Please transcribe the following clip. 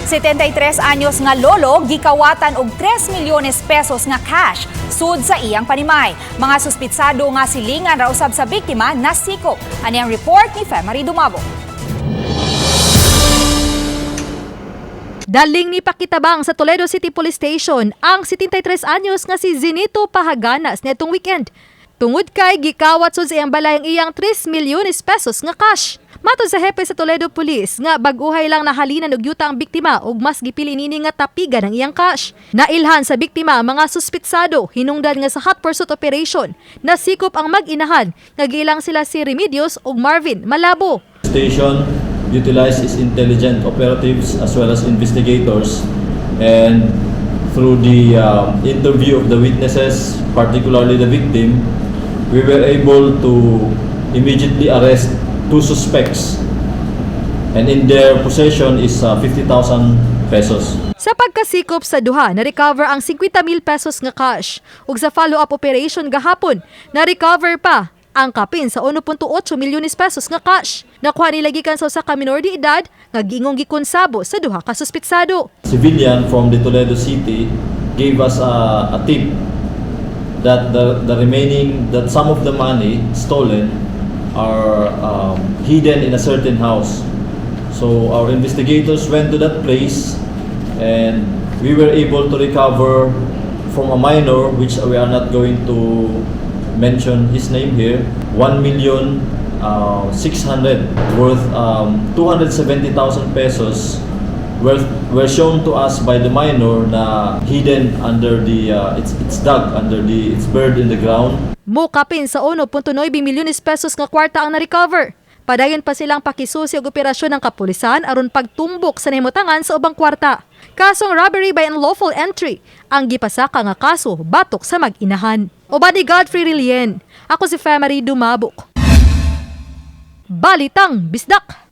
73 anyos nga lolo gikawatan og 3 milyones pesos nga cash sud sa iyang panimay. Mga suspitsado nga silingan ra usab sa biktima nasikop. Ani ang report ni Femari Dumabo. Daling ni pakitabang sa Toledo City Police Station ang 73 anyos nga si Zenito Pahaganas netong weekend. Tungod kay gikawat sud sa iyang balay ang iyang 3 milyones pesos nga cash. Matod sa hepe sa Toledo Police nga bag-uhay lang nahalinan og yuta ang biktima ug mas gipili nini nga tapigan ang iyang cash. Nailhan sa biktima ang mga suspitsado hinungdan nga sa hot pursuit operation. Nasikop ang mag-inahan nga giilang sila si Remedios ug Marvin Malabo. Station utilized its intelligent operatives as well as investigators, and through the interview of the witnesses, particularly the victim, we were able to immediately arrest 2 suspects, and in their possession is 50,000 pesos. Sa pagkasikop sa duha, na-recover ang 50,000 pesos nga cash. Ug sa follow-up operation gahapon, na-recover pa ang kapin sa 1.8 milyones pesos nga cash. Nakuha nila gikan sa usa ka minor de edad nga gingong gikonsabo sa duha ka suspitsado. Civilian from the Toledo City gave us a tip that that some of the money stolen are hidden in a certain house. So our investigators went to that place and we were able to recover from a minor, which we are not going to mention his name here, 1,600,000 worth 270,000 pesos were shown to us by the minor na hidden under the it's dug under it's buried in the ground. Mukapin sa 1.9 milyones pesos nga kwarta ang na-recover. Padayon pa silang pakisusi og operasyon ng kapulisan aron pagtumbok sa nahimutangan sa ubang kwarta. Kasong robbery by unlawful entry ang gipasaka nga kaso batok sa mag-inahan. Uban ni Godfrey Rilien, ako si Femari Dumabok. Balitang Bisdak.